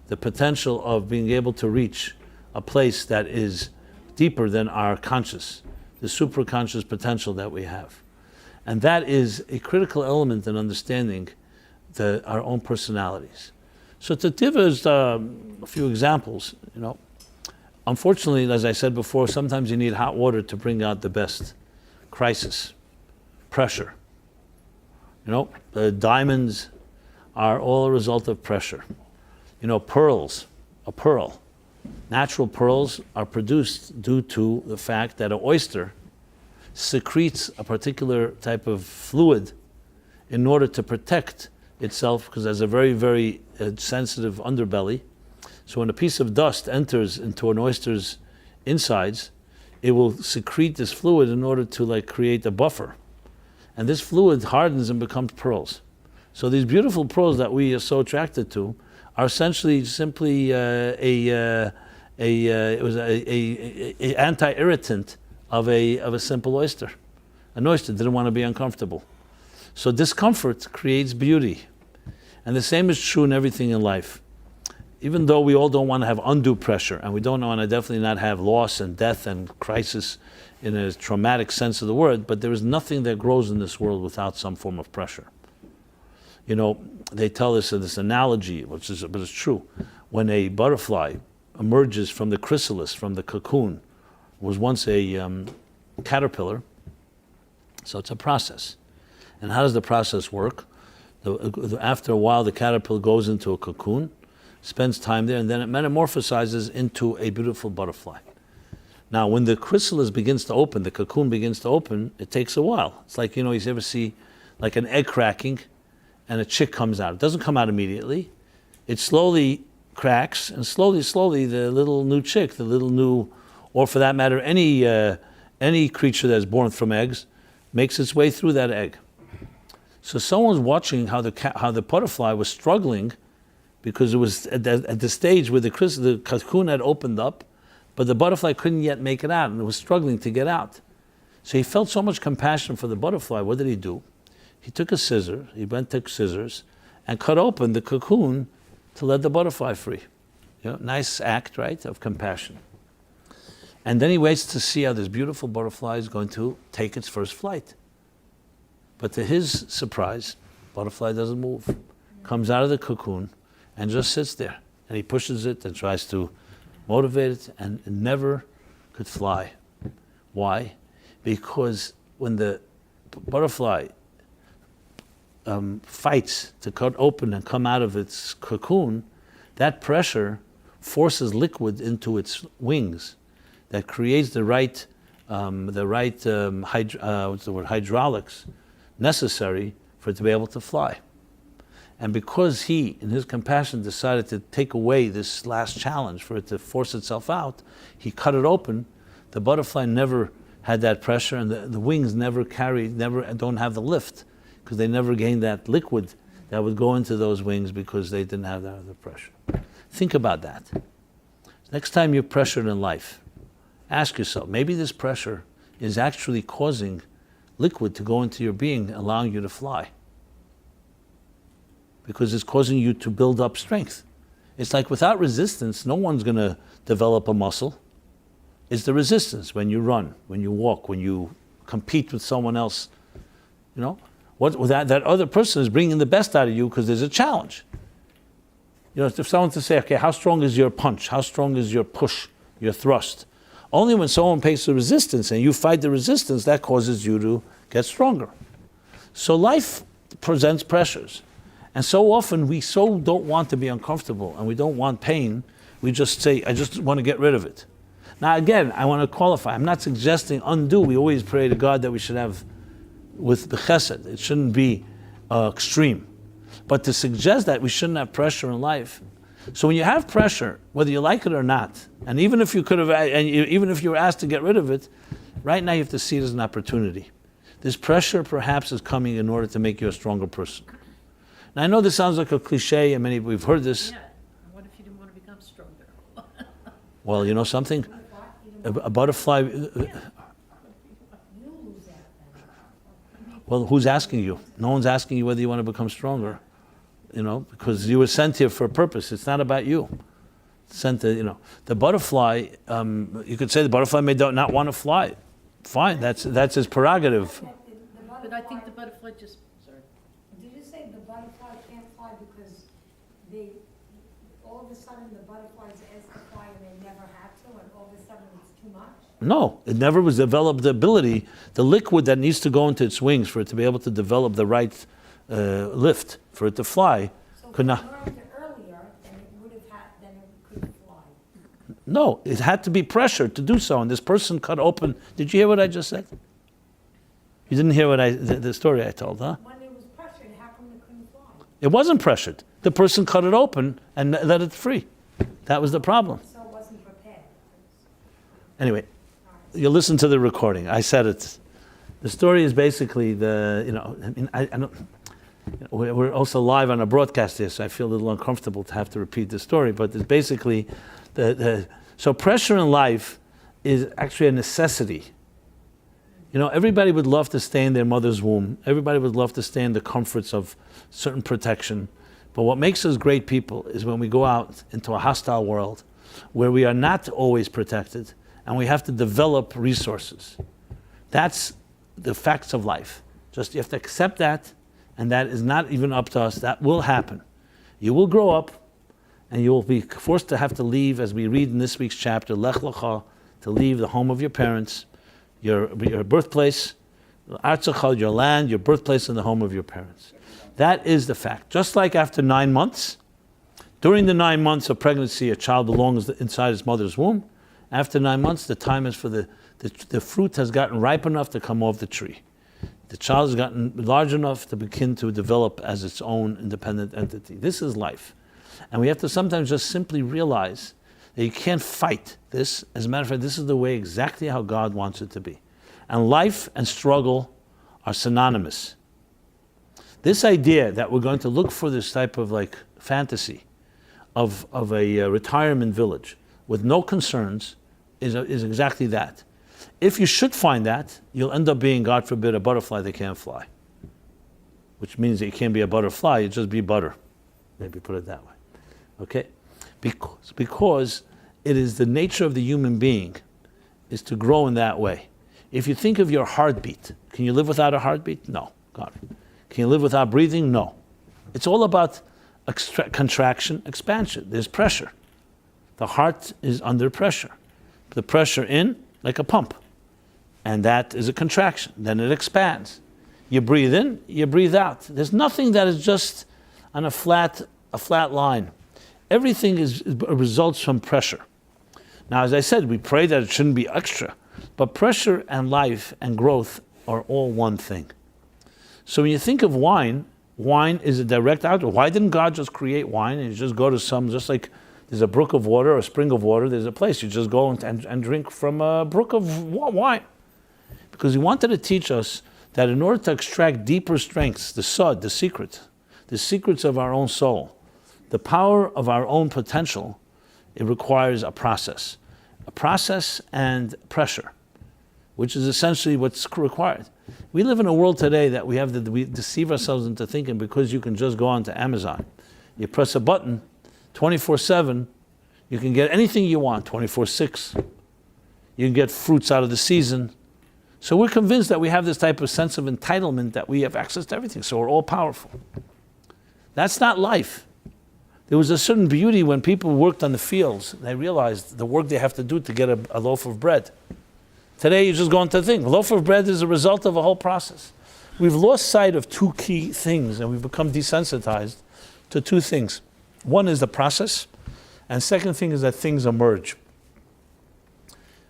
the potential of being able to reach a place that is deeper than our conscious, the superconscious potential that we have. And that is a critical element in understanding our own personalities. So to give us a few examples, unfortunately, as I said before, sometimes you need hot water to bring out the best. Crisis, pressure. The diamonds are all a result of pressure. Pearls, a pearl. Natural pearls are produced due to the fact that an oyster secretes a particular type of fluid in order to protect itself, because it has a very, very sensitive underbelly. So when a piece of dust enters into an oyster's insides, it will secrete this fluid in order to create a buffer. And this fluid hardens and becomes pearls. So these beautiful pearls that we are so attracted to are essentially simply it was a anti-irritant of a simple oyster. An oyster didn't want to be uncomfortable. So discomfort creates beauty. And the same is true in everything in life. Even though we all don't want to have undue pressure, and we don't want to definitely not have loss and death and crisis in a traumatic sense of the word, but there is nothing that grows in this world without some form of pressure. They tell us this analogy, but it's true. When a butterfly emerges from the chrysalis, from the cocoon, was once a caterpillar, so it's a process. And how does the process work? After a while, the caterpillar goes into a cocoon, spends time there, and then it metamorphosizes into a beautiful butterfly. Now, when the chrysalis begins to open, the cocoon begins to open, it takes a while. It's like, you ever see like an egg cracking and a chick comes out. It doesn't come out immediately. It slowly cracks, and slowly, the little new chick, or for that matter, any creature that's born from eggs, makes its way through that egg. So someone's watching how the butterfly was struggling because it was at the stage where the cocoon had opened up, but the butterfly couldn't yet make it out, and it was struggling to get out. So he felt so much compassion for the butterfly. What did he do? He took scissors, and cut open the cocoon to let the butterfly free. Nice act, right, of compassion. And then he waits to see how this beautiful butterfly is going to take its first flight. But to his surprise, butterfly doesn't move. Comes out of the cocoon and just sits there. And he pushes it and tries to motivate it, and it never could fly. Why? Because when the butterfly fights to cut open and come out of its cocoon, that pressure forces liquid into its wings that creates the right hydraulics necessary for it to be able to fly. And because he, in his compassion, decided to take away this last challenge for it to force itself out, he cut it open. The butterfly never had that pressure, and the wings don't have the lift, because they never gained that liquid that would go into those wings because they didn't have that other pressure. Think about that. Next time you're pressured in life, ask yourself, maybe this pressure is actually causing liquid to go into your being, allowing you to fly. Because it's causing you to build up strength. It's like without resistance, no one's going to develop a muscle. It's the resistance when you run, when you walk, when you compete with someone else. That other person is bringing the best out of you because there's a challenge. If someone to say, okay, how strong is your punch? How strong is your push, your thrust? Only when someone pays the resistance and you fight the resistance, that causes you to get stronger. So life presents pressures. And so often we so don't want to be uncomfortable and we don't want pain, we just say, I just want to get rid of it. Now again, I want to qualify. I'm not suggesting undo. We always pray to God that we should have with the chesed. It shouldn't be extreme. But to suggest that we shouldn't have pressure in life. So when you have pressure, whether you like it or not, and even if you were asked to get rid of it, right now you have to see it as an opportunity. This pressure perhaps is coming in order to make you a stronger person. Now I know this sounds like a cliche, and we've heard this. Yeah. What if you didn't want to become stronger? Well, you know something? A butterfly. Well, who's asking you? No one's asking you whether you want to become stronger. Because you were sent here for a purpose. It's not about you. The butterfly. You could say the butterfly may not want to fly. Fine, that's his prerogative. But I think the butterfly just. Sorry. Did you say the butterfly can't fly because all of a sudden the butterflies asked to fly and they never had to, and all of a sudden it's too much? No, it never was developed the ability, the liquid that needs to go into its wings for it to be able to develop the right lift for it to fly. So could not. if you learned it earlier, then it could fly. No, it had to be pressured to do so, and this person cut open. Did you hear what I just said? You didn't hear the story I told, huh? When it was pressured, how come it couldn't fly? It wasn't pressured. The person cut it open and let it free. That was the problem. So it wasn't prepared. Anyway, you listen to the recording. I said it. The story is basically we're also live on a broadcast here, so I feel a little uncomfortable to have to repeat the story. But it's basically so pressure in life is actually a necessity. Everybody would love to stay in their mother's womb. Everybody would love to stay in the comforts of certain protection. But what makes us great people is when we go out into a hostile world where we are not always protected and we have to develop resources. That's the facts of life. Just you have to accept that, and that is not even up to us. That will happen. You will grow up and you will be forced to have to leave, as we read in this week's chapter, Lech Lecha, to leave the home of your parents, your birthplace, your land, your birthplace, and the home of your parents. That is the fact. Just like after 9 months, during the 9 months of pregnancy, a child belongs inside his mother's womb. After 9 months, the time is for the fruit has gotten ripe enough to come off the tree. The child has gotten large enough to begin to develop as its own independent entity. This is life. And we have to sometimes just simply realize that you can't fight this. As a matter of fact, this is the way exactly how God wants it to be. And life and struggle are synonymous. This idea that we're going to look for this type of fantasy of a retirement village with no concerns is exactly that. If you should find that, you'll end up being, God forbid, a butterfly that can't fly. Which means that you can't be a butterfly, you just be butter. Maybe put it that way. Okay? Because it is the nature of the human being is to grow in that way. If you think of your heartbeat, can you live without a heartbeat? No. God. Can you live without breathing? No. It's all about contraction, expansion. There's pressure. The heart is under pressure. The pressure in, like a pump. And that is a contraction. Then it expands. You breathe in, you breathe out. There's nothing that is just on a flat line. Everything results from pressure. Now, as I said, we pray that it shouldn't be extra. But pressure and life and growth are all one thing. So when you think of wine, wine is a direct outlet. Why didn't God just create wine and you just go to just like there's a brook of water or a spring of water, there's a place you just go and drink from a brook of wine? Because he wanted to teach us that in order to extract deeper strengths, the sod, the secrets of our own soul, the power of our own potential, it requires a process and pressure, which is essentially what's required. We live in a world today that we deceive ourselves into thinking because you can just go onto Amazon. You press a button, 24/7, you can get anything you want, 24/6. You can get fruits out of the season. So we're convinced that we have this type of sense of entitlement that we have access to everything, so we're all powerful. That's not life. There was a certain beauty when people worked on the fields. They realized the work they have to do to get a loaf of bread. Today, you just go into the thing. A loaf of bread is a result of a whole process. We've lost sight of two key things, and we've become desensitized to two things. One is the process, and second thing is that things emerge.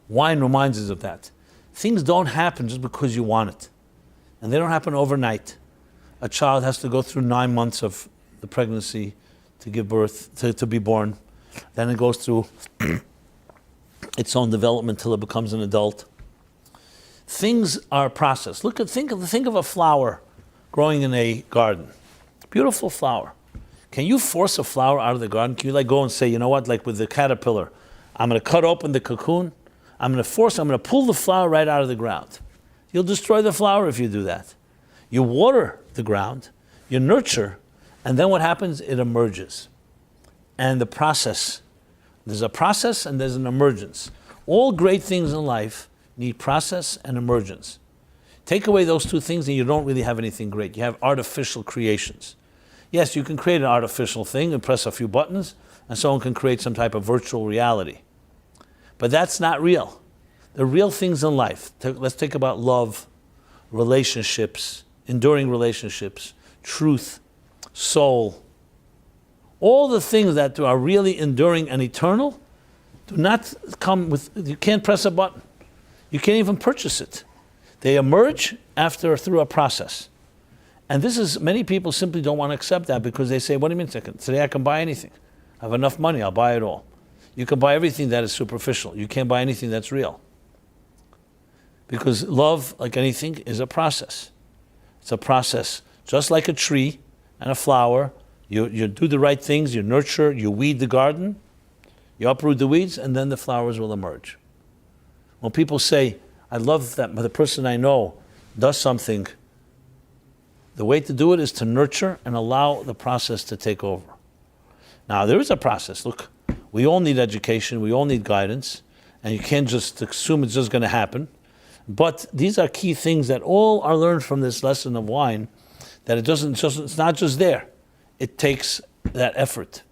Wine reminds us of that. Things don't happen just because you want it, and they don't happen overnight. A child has to go through 9 months of the pregnancy to give birth, to be born. Then it goes through its own development till it becomes an adult. Things are a process. Think of a flower growing in a garden. Beautiful flower. Can you force a flower out of the garden? Can you go and say, you know what, like with the caterpillar, I'm going to cut open the cocoon, I'm going to pull the flower right out of the ground. You'll destroy the flower if you do that. You water the ground, you nurture, and then what happens? It emerges. And the process, there's a process and there's an emergence. All great things in life need process and emergence. Take away those two things and you don't really have anything great. You have artificial creations. Yes, you can create an artificial thing and press a few buttons and someone can create some type of virtual reality. But that's not real. The real things in life, let's think about love, relationships, enduring relationships, truth, soul. All the things that are really enduring and eternal do not come with, you can't press a button. You can't even purchase it. They emerge through a process. And many people simply don't want to accept that because they say, what do you mean? Today I can buy anything. I have enough money, I'll buy it all. You can buy everything that is superficial. You can't buy anything that's real. Because love, like anything, is a process. It's a process. Just like a tree and a flower, you do the right things, you nurture, you weed the garden, you uproot the weeds, and then the flowers will emerge. When people say, I love that the person I know does something, the way to do it is to nurture and allow the process to take over. Now, there is a process. Look, we all need education, we all need guidance, and you can't just assume it's just going to happen. But these are key things that all are learned from this lesson of wine, that it's not just there. It takes that effort.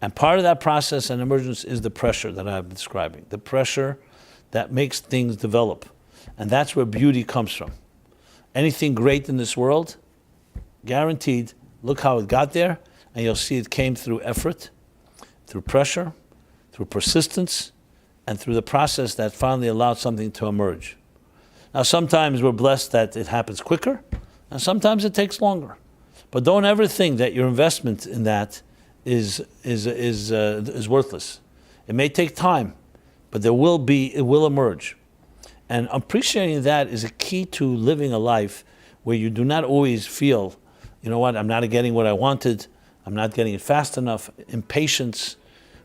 And part of that process and emergence is the pressure that I'm describing, the pressure that makes things develop. And that's where beauty comes from. Anything great in this world, guaranteed, look how it got there, and you'll see it came through effort, through pressure, through persistence, and through the process that finally allowed something to emerge. Now, sometimes we're blessed that it happens quicker, and sometimes it takes longer. But don't ever think that your investment in that is worthless. It may take time, but it will emerge. And appreciating that is a key to living a life where you do not always feel, you know what, I'm not getting what I wanted, I'm not getting it fast enough, impatience,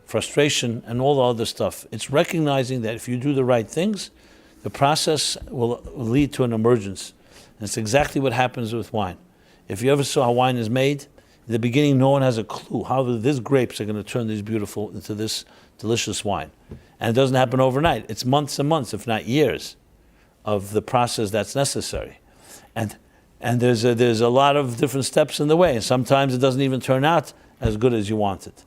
frustration, and all the other stuff. It's recognizing that if you do the right things, the process will lead to an emergence. And it's exactly what happens with wine. If you ever saw how wine is made, in the beginning no one has a clue how these grapes are going to turn these beautiful into this delicious wine. And it doesn't happen overnight. It's months and months, if not years, of the process that's necessary. And there's a lot of different steps in the way. And sometimes it doesn't even turn out as good as you want it.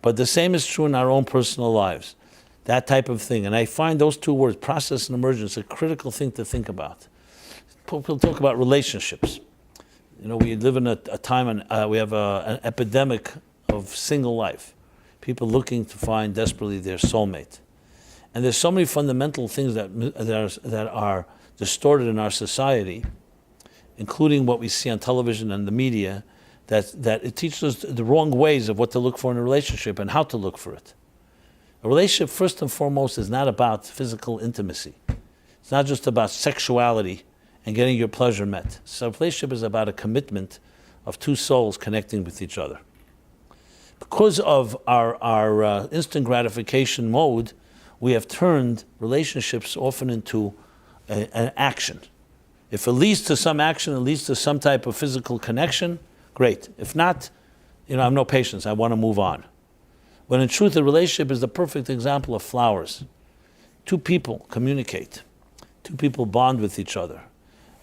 But the same is true in our own personal lives. That type of thing. And I find those two words, process and emergence, a critical thing to think about. People talk about relationships. You know, we live in a time when we have an epidemic of single life. People looking to find desperately their soulmate. And there's so many fundamental things that are distorted in our society, including what we see on television and the media, that it teaches us the wrong ways of what to look for in a relationship and how to look for it. A relationship, first and foremost, is not about physical intimacy. It's not just about sexuality and getting your pleasure met. So a relationship is about a commitment of two souls connecting with each other. Because of our instant gratification mode, we have turned relationships often into an action. If it leads to some action, it leads to some type of physical connection, great. If not, I have no patience, I want to move on. When in truth, a relationship is the perfect example of flowers. Two people communicate. Two people bond with each other.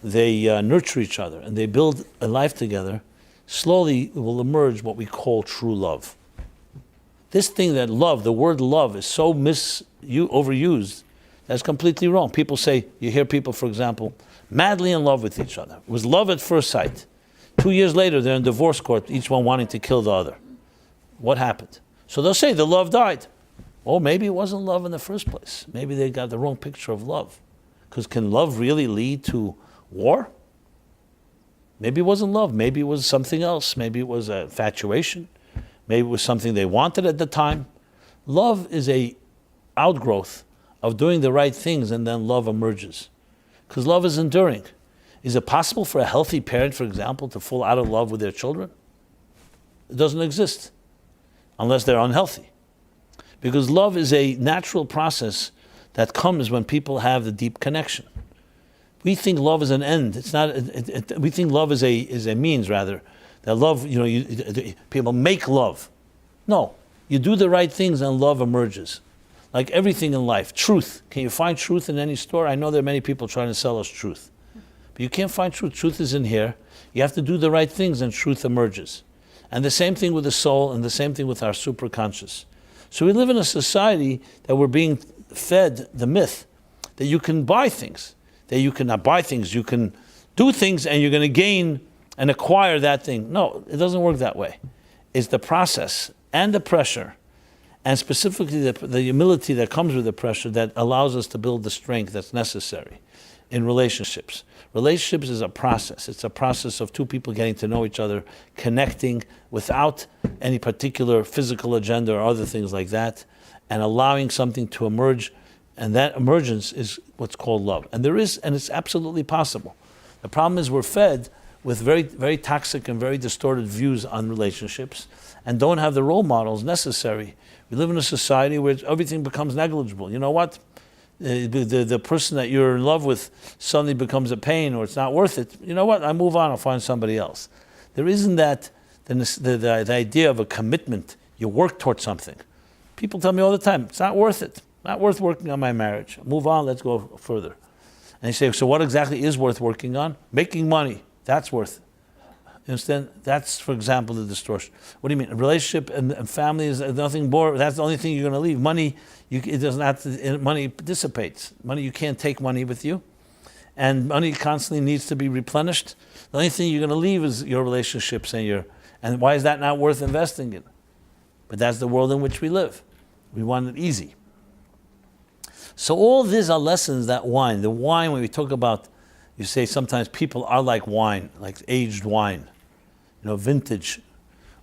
They nurture each other and they build a life together. Slowly will emerge what we call true love. This thing that love, the word love, is so overused, that's completely wrong. People say, you hear people, for example, madly in love with each other. It was love at first sight. 2 years later, they're in divorce court, each one wanting to kill the other. What happened? So they'll say the love died. Oh, maybe it wasn't love in the first place. Maybe they got the wrong picture of love. Because can love really lead to war? Maybe it wasn't love. Maybe it was something else. Maybe it was a infatuation. Maybe it was something they wanted at the time. Love is a outgrowth of doing the right things, and then love emerges. Because love is enduring. Is it possible for a healthy parent, for example, to fall out of love with their children? It doesn't exist, unless they're unhealthy. Because love is a natural process that comes when people have the deep connection. We think love is an end. It's not. We think love is a means, rather. That love, people make love. No, you do the right things and love emerges. Like everything in life. Truth. Can you find truth in any store? I know there are many people trying to sell us truth. But you can't find truth. Truth is in here. You have to do the right things and truth emerges. And the same thing with the soul and the same thing with our superconscious. So we live in a society that we're being fed the myth that you can buy things. That you cannot buy things. You can do things and you're going to gain and acquire that thing. No, it doesn't work that way. It's the process and the pressure, and specifically the humility that comes with the pressure, that allows us to build the strength that's necessary in relationships. Relationships is a process. It's a process of two people getting to know each other, connecting without any particular physical agenda or other things like that, and allowing something to emerge. And that emergence is what's called love. And it's absolutely possible. The problem is we're fed with very, very toxic and very distorted views on relationships and don't have the role models necessary. We live in a society where everything becomes negligible. You know what? The person that you're in love with suddenly becomes a pain, or it's not worth it. You know what? I move on, I'll find somebody else. There isn't that, the idea of a commitment. You work towards something. People tell me all the time, it's not worth it. Not worth working on my marriage. Move on, let's go further. And you say, so what exactly is worth working on? Making money. That's worth it. You understand? That's, for example, the distortion. What do you mean? A relationship and family is nothing more. That's the only thing you're going to leave. Money, it doesn't have to, money dissipates. Money, you can't take money with you. And money constantly needs to be replenished. The only thing you're going to leave is your relationships and why is that not worth investing in? But that's the world in which we live. We want it easy. So all these are lessons that wine. The wine, when we talk about, you say sometimes people are like wine, like aged wine, vintage,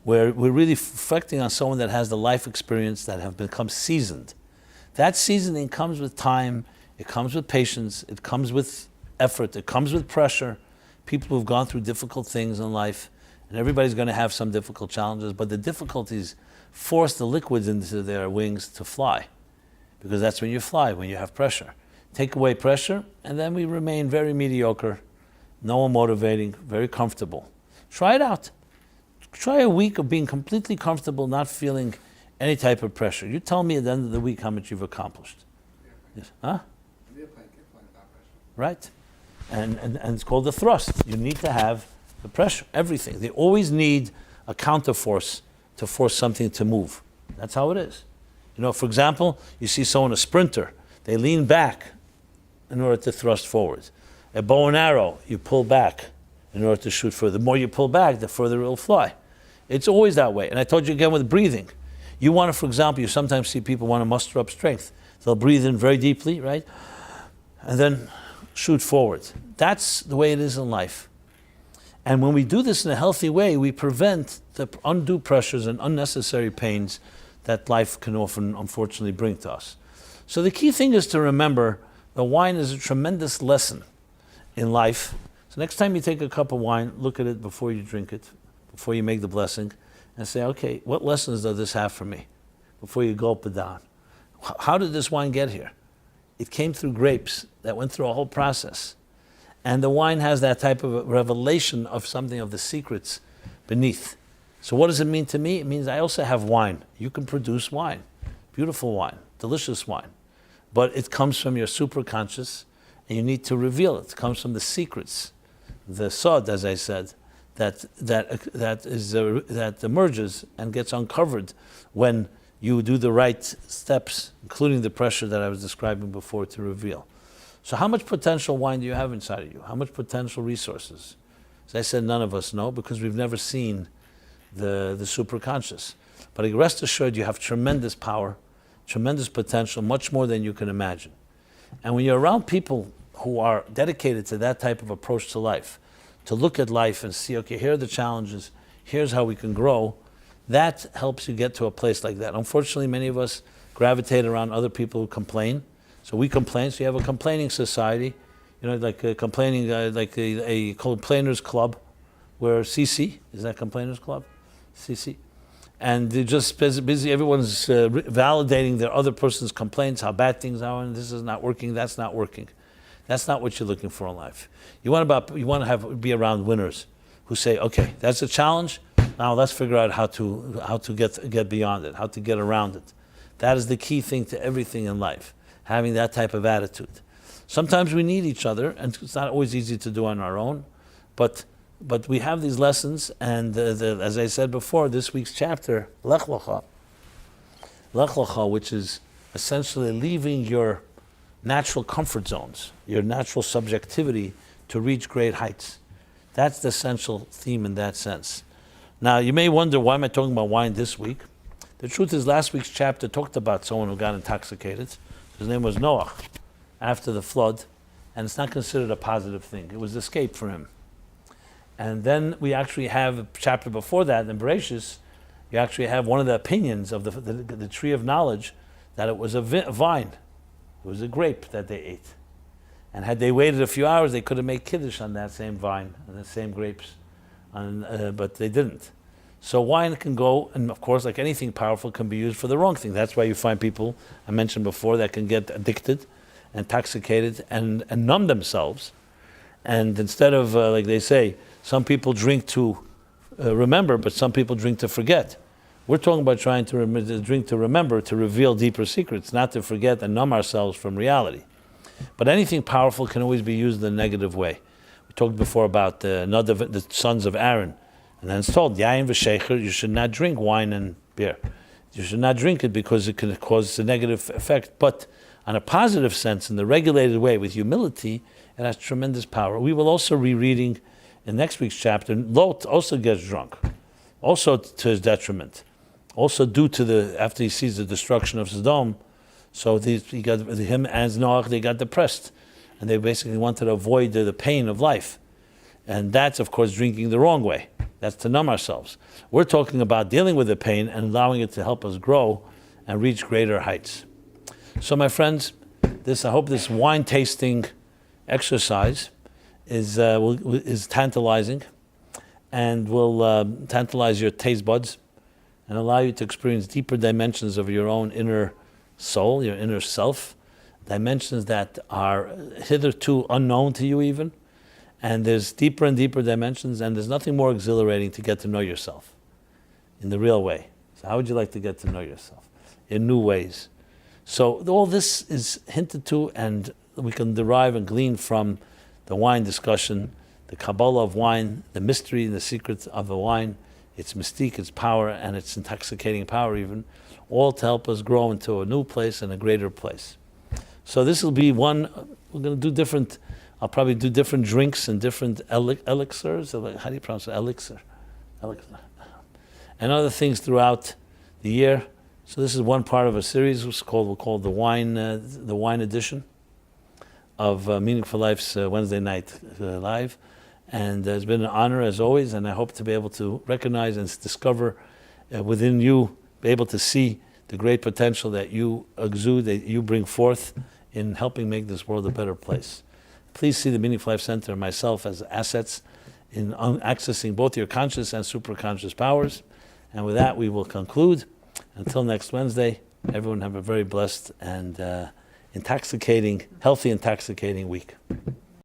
where we're really reflecting on someone that has the life experience, that have become seasoned. That seasoning comes with time, it comes with patience, it comes with effort, it comes with pressure. People who've gone through difficult things in life, and everybody's going to have some difficult challenges, but the difficulties force the liquids into their wings to fly, because that's when you fly, when you have pressure. Take away pressure, and then we remain very mediocre, no one motivating, very comfortable. Try it out. Try a week of being completely comfortable, not feeling any type of pressure. You tell me at the end of the week how much you've accomplished. Yes. Huh? Right. And it's called the thrust. You need to have the pressure, everything. They always need a counterforce to force something to move. That's how it is. You know, for example, you see someone, a sprinter, they lean back in order to thrust forward. A bow and arrow, you pull back in order to shoot further. The more you pull back, the further it will fly. It's always that way. And I told you again with breathing. You want to, for example, you sometimes see people want to muster up strength. They'll breathe in very deeply, right? And then shoot forward. That's the way it is in life. And when we do this in a healthy way, we prevent the undue pressures and unnecessary pains that life can often, unfortunately, bring to us. So the key thing is to remember that wine is a tremendous lesson in life. So next time you take a cup of wine, look at it before you drink it, before you make the blessing, and say, okay, what lessons does this have for me? Before you gulp it down. How did this wine get here? It came through grapes that went through a whole process. And the wine has that type of a revelation of something of the secrets beneath. So what does it mean to me? It means I also have wine. You can produce wine. Beautiful wine. Delicious wine. But it comes from your superconscious, and you need to reveal it. It comes from the secrets. The sod, as I said, that emerges and gets uncovered when you do the right steps, including the pressure that I was describing before, to reveal. So how much potential wine do you have inside of you? How much potential resources? As I said, none of us know, because we've never seen the superconscious. But rest assured, you have tremendous power, tremendous potential, much more than you can imagine. And when you're around people who are dedicated to that type of approach to life, to look at life and see, okay, here are the challenges, here's how we can grow, that helps you get to a place like that. Unfortunately, many of us gravitate around other people who complain. So we complain, so you have a complaining society, you know, like a complaining, like a complainers club, where CC, is that complainers club? CC. And they're just busy, everyone's validating their other person's complaints, how bad things are, and this is not working, that's not working. That's not what you're looking for in life. You want to be around winners who say, okay, that's a challenge, now let's figure out how to get beyond it, how to get around it. That is the key thing to everything in life, having that type of attitude. Sometimes we need each other, and it's not always easy to do on our own, but we have these lessons, and as I said before, this week's chapter, Lech Lecha, which is essentially leaving your natural comfort zones, your natural subjectivity to reach great heights. That's the essential theme in that sense. Now, you may wonder, why am I talking about wine this week? The truth is, last week's chapter talked about someone who got intoxicated. His name was Noah, after the flood, and it's not considered a positive thing. It was escape for him. And then we actually have a chapter before that, in Bereshis, you actually have one of the opinions of the tree of knowledge, that it was a vine. It was a grape that they ate. And had they waited a few hours, they could have made kiddush on that same vine, and the same grapes, but they didn't. So wine can go, and of course, like anything powerful, can be used for the wrong thing. That's why you find people, I mentioned before, that can get addicted, intoxicated, and numb themselves. And instead of, like they say, some people drink to remember, but some people drink to forget. We're talking about trying to drink to remember, to reveal deeper secrets, not to forget and numb ourselves from reality. But anything powerful can always be used in a negative way. We talked before about the sons of Aaron. And then it's told, Yain v'shecher, you should not drink wine and beer. You should not drink it because it can cause a negative effect. But on a positive sense, in the regulated way, with humility, it has tremendous power. We will also rereading in next week's chapter, Lot also gets drunk, also to his detriment, also due to after he sees the destruction of Sodom. So him and Noah, they got depressed, and they basically wanted to avoid the pain of life. And that's, of course, drinking the wrong way. That's to numb ourselves. We're talking about dealing with the pain and allowing it to help us grow and reach greater heights. So, my friends, I hope this wine tasting exercise is tantalizing, and will tantalize your taste buds, and allow you to experience deeper dimensions of your own inner soul, your inner self, dimensions that are hitherto unknown to you even. And there's deeper and deeper dimensions, and there's nothing more exhilarating to get to know yourself in the real way. So how would you like to get to know yourself? In new ways. So all this is hinted to, and we can derive and glean from the wine discussion, the Kabbalah of wine, the mystery and the secrets of the wine, its mystique, its power, and its intoxicating power even, all to help us grow into a new place and a greater place. So this will be one, we're going to do different, I'll probably do different drinks and different elixirs. How do you pronounce it? Elixir. And other things throughout the year. So this is one part of a series we'll call the wine edition of Meaningful Life's Wednesday night live. And it's been an honor as always, and I hope to be able to recognize and discover within you, be able to see the great potential that you exude, that you bring forth in helping make this world a better place. Please see the Meaningful Life Center and myself as assets in accessing both your conscious and superconscious powers. And with that, we will conclude. Until next Wednesday, everyone have a very blessed and healthy, intoxicating week.